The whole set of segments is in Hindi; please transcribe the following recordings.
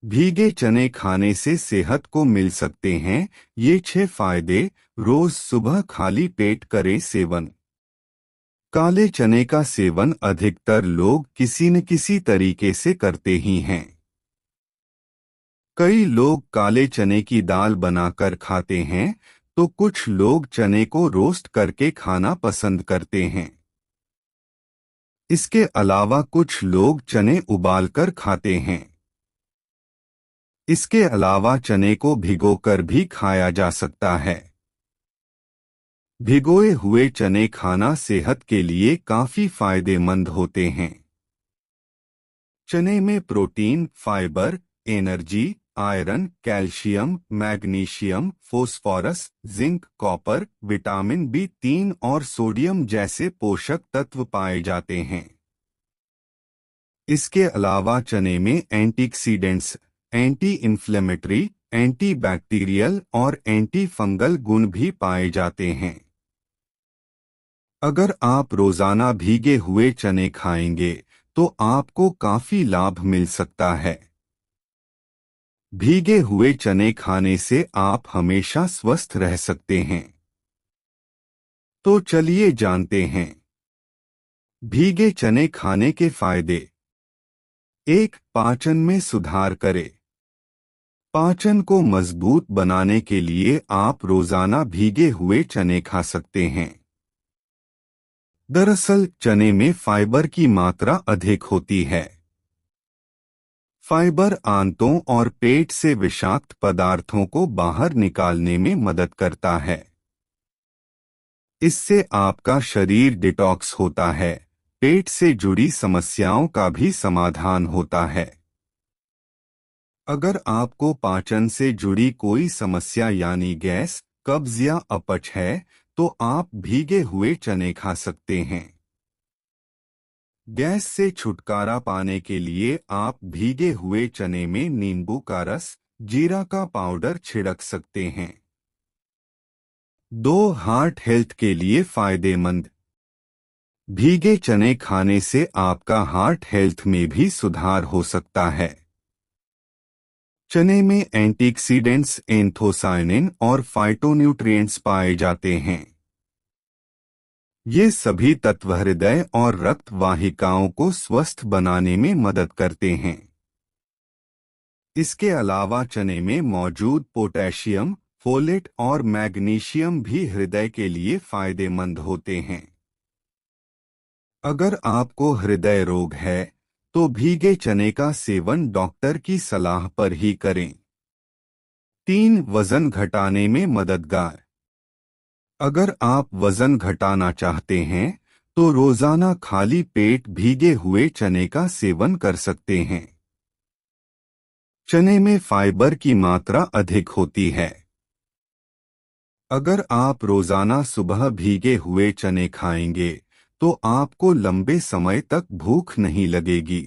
भीगे चने खाने से सेहत को मिल सकते हैं ये 6 फायदे। रोज सुबह खाली पेट करें सेवन। काले चने का सेवन अधिकतर लोग किसी न किसी तरीके से करते ही हैं। कई लोग काले चने की दाल बनाकर खाते हैं, तो कुछ लोग चने को रोस्ट करके खाना पसंद करते हैं। इसके अलावा कुछ लोग चने उबालकर खाते हैं। इसके अलावा चने को भिगोकर भी खाया जा सकता है। भिगोए हुए चने खाना सेहत के लिए काफी फायदेमंद होते हैं। चने में protein, fibre, energy, iron, calcium, magnesium, phosphorus, zinc, copper, vitamin B 3 और सोडियम जैसे पोषक तत्व पाए जाते हैं। इसके अलावा चने में antioxidants, anti inflammatory, anti bacterial और एंटी फंगल गुण भी पाए जाते हैं। अगर आप रोजाना भीगे हुए चने खाएंगे तो आपको काफी लाभ मिल सकता है। भीगे हुए चने खाने से आप हमेशा स्वस्थ रह सकते हैं। तो चलिए जानते हैं भीगे चने खाने के फायदे। 1. पाचन में सुधार करे। पाचन को मजबूत बनाने के लिए आप रोजाना भीगे हुए चने खा सकते हैं। दरअसल चने में फाइबर की मात्रा अधिक होती है। फाइबर आंतों और पेट से विषाक्त पदार्थों को बाहर निकालने में मदद करता है। इससे आपका शरीर डिटॉक्स होता है, पेट से जुड़ी समस्याओं का भी समाधान होता है। अगर आपको पाचन से जुड़ी कोई समस्या यानी गैस, कब्ज या अपच है, तो आप भीगे हुए चने खा सकते हैं। गैस से छुटकारा पाने के लिए आप भीगे हुए चने में नींबू का रस, जीरा का पाउडर छिड़क सकते हैं। 2. हार्ट हेल्थ के लिए फायदेमंद। भीगे चने खाने से आपका हार्ट हेल्थ में भी सुधार हो सकता है। चने में एंटीऑक्सीडेंट्स, एंथोसायनिन और फाइटोन्यूट्रिएंट्स पाए जाते हैं। ये सभी तत्व हृदय और रक्त वाहिकाओं को स्वस्थ बनाने में मदद करते हैं। इसके अलावा चने में मौजूद पोटेशियम, फोलेट और मैग्नीशियम भी हृदय के लिए फायदेमंद होते हैं। अगर आपको हृदय रोग है तो भीगे चने का सेवन डॉक्टर की सलाह पर ही करें। 3. वजन घटाने में मददगार। अगर आप वजन घटाना चाहते हैं तो रोजाना खाली पेट भीगे हुए चने का सेवन कर सकते हैं। चने में फाइबर की मात्रा अधिक होती है। अगर आप रोजाना सुबह भीगे हुए चने खाएंगे तो आपको लंबे समय तक भूख नहीं लगेगी।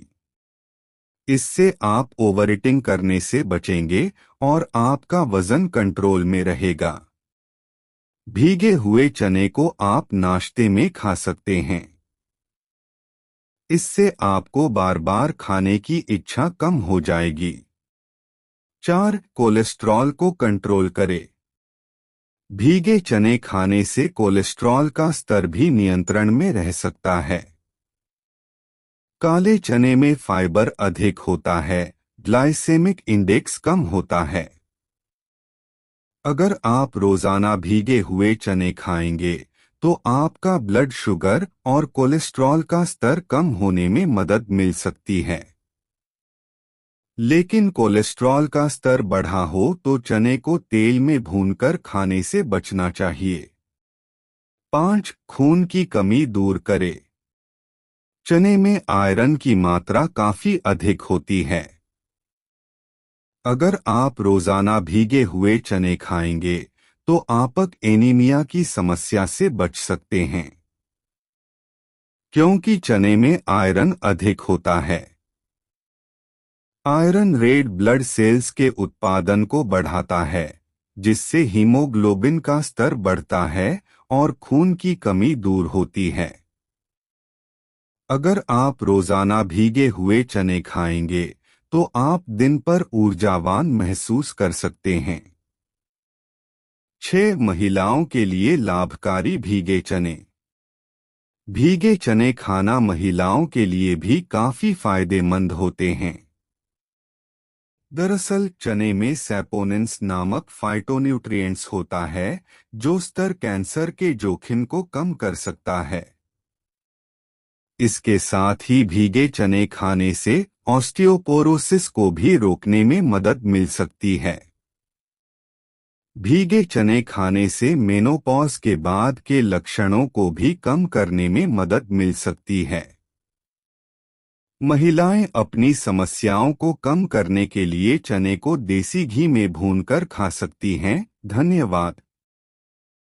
इससे आप ओवर ईटिंग करने से बचेंगे और आपका वजन कंट्रोल में रहेगा। भीगे हुए चने को आप नाश्ते में खा सकते हैं। इससे आपको बार बार खाने की इच्छा कम हो जाएगी। 4. कोलेस्ट्रॉल को कंट्रोल करे। भीगे चने खाने से कोलेस्ट्रॉल का स्तर भी नियंत्रण में रह सकता है। काले चने में फाइबर अधिक होता है, ग्लाइसेमिक इंडेक्स कम होता है। अगर आप रोजाना भीगे हुए चने खाएंगे तो आपका ब्लड शुगर और कोलेस्ट्रॉल का स्तर कम होने में मदद मिल सकती है। लेकिन कोलेस्ट्रॉल का स्तर बढ़ा हो तो चने को तेल में भूनकर खाने से बचना चाहिए। 5. खून की कमी दूर करे। चने में आयरन की मात्रा काफी अधिक होती है। अगर आप रोजाना भीगे हुए चने खाएंगे तो आप एनीमिया की समस्या से बच सकते हैं, क्योंकि चने में आयरन अधिक होता है। आयरन रेड ब्लड सेल्स के उत्पादन को बढ़ाता है, जिससे हीमोग्लोबिन का स्तर बढ़ता है और खून की कमी दूर होती है। अगर आप रोजाना भीगे हुए चने खाएंगे तो आप दिन पर ऊर्जावान महसूस कर सकते हैं। 6 महिलाओं के लिए लाभकारी भीगे चने। भीगे चने खाना महिलाओं के लिए भी काफी फायदेमंद होते हैं। दरअसल चने में सैपोनिन्स नामक फाइटोन्यूट्रिएंट्स होता है जो स्तर कैंसर के जोखिम को कम कर सकता है। इसके साथ ही भीगे चने खाने से ऑस्टियोपोरोसिस को भी रोकने में मदद मिल सकती है। भीगे चने खाने से मेनोपॉज के बाद के लक्षणों को भी कम करने में मदद मिल सकती है। महिलाएं अपनी समस्याओं को कम करने के लिए चने को देसी घी में भूनकर खा सकती हैं। धन्यवाद।